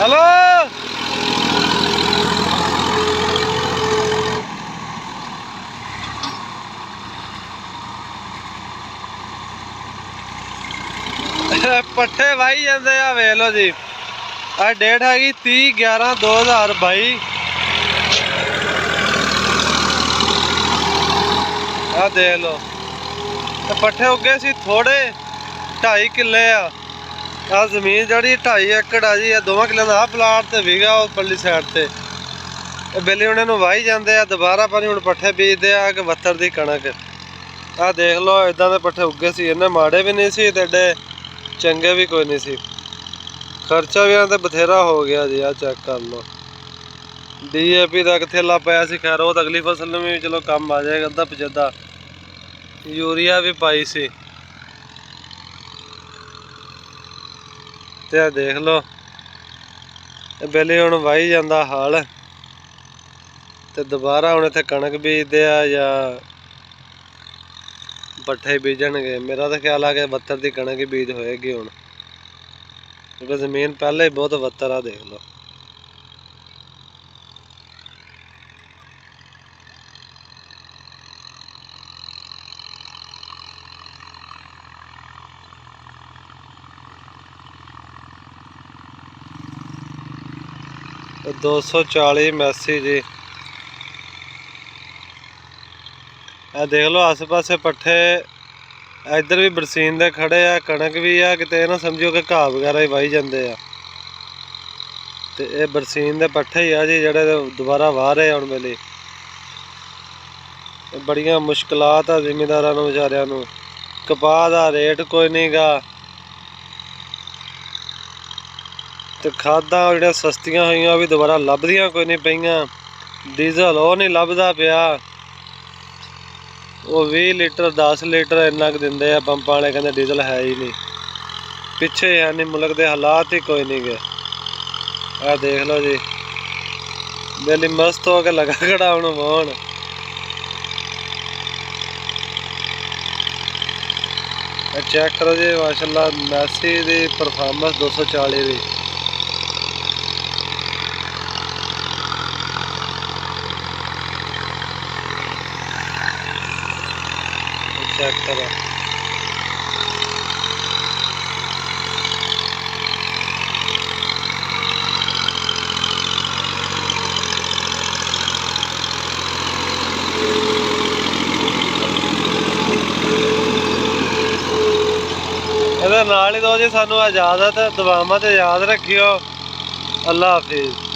Hello पट्ठे वाही जाते आ वेख लो जी। अज डेट हैगी 30/11/2022। आ देख लो पट्ठे उगे सी थोड़े 2.5 किले आ जमीन जड़ी 2.5 एकड़ आ जी। 2 किले का प्लाट तो विगा परली साइड से बेली उन्हें वाही जाते आ। दोबारा पानी हूँ पट्ठे बीजते आ कि बत्तर की कणक। आ देख लो इदा के पट्ठे उगे सी। इन्ने माड़े भी नहीं सी ते एडे चंगे भी कोई नहीं सी। खर्चा भी आते बथेरा हो गया जी। आ चेक कर लो DAP का थैला पाया सी। खैर वो तो अगली फसल में भी चलो काम आ जाएगा। अद्धा पचद्धा यूरिया भी पाई सी। ते देख लो बेली हुण वाही जाता हाल ते दोबारा हुण इत्थे कणक बीजदे आ या पट्ठे बीजणगे। मेरा तो ख्याल है कि बत्तर की कणक ही बीज होएगी हुण, क्योंकि जमीन पहले ही बहुत बत्तर आ। देख लो तो 240 मैसी जी। आ देख लो आसे पासे पट्ठे इधर भी बरसीन दे खड़े आ। कणक भी आ किते ना समझो कि घाह वगैरह ही वाही जाते आ। ते ये बरसीन दे पट्ठे ही आ जी जेह्ड़े दोबारा वाह रहे हुण वेले। बड़ियां मुश्किलात आ जिमीदारां नूं बेचारियां नूं। कपाह दा रेट कोई नहीं गा ते खादां जिहड़ियां सस्तियां होईयां भी दोबारा लभदियां कोई नहीं पईयां। डीजल वो नहीं लभदा पिया। वो 20 लीटर 10 लीटर इन्ना क दिंदे आ पंप वाले, कहंदे डीजल है ही नहीं। पिछे है नहीं, मुल्क के हालात ही कोई नहीं गए। आ देख लो जी बेली मस्त हो के लगा खड़ा हुण वाहण। चेक करो जी माशाल्लाह मैसी दी परफॉर्मेंस 240 दी। चेक करो ਇਹਦੇ ਨਾਲ ਹੀ ਦੋ ਜੀ। ਸਾਨੂੰ इजाजत दुआवां ते याद रखियो। अल्लाह हाफिज़।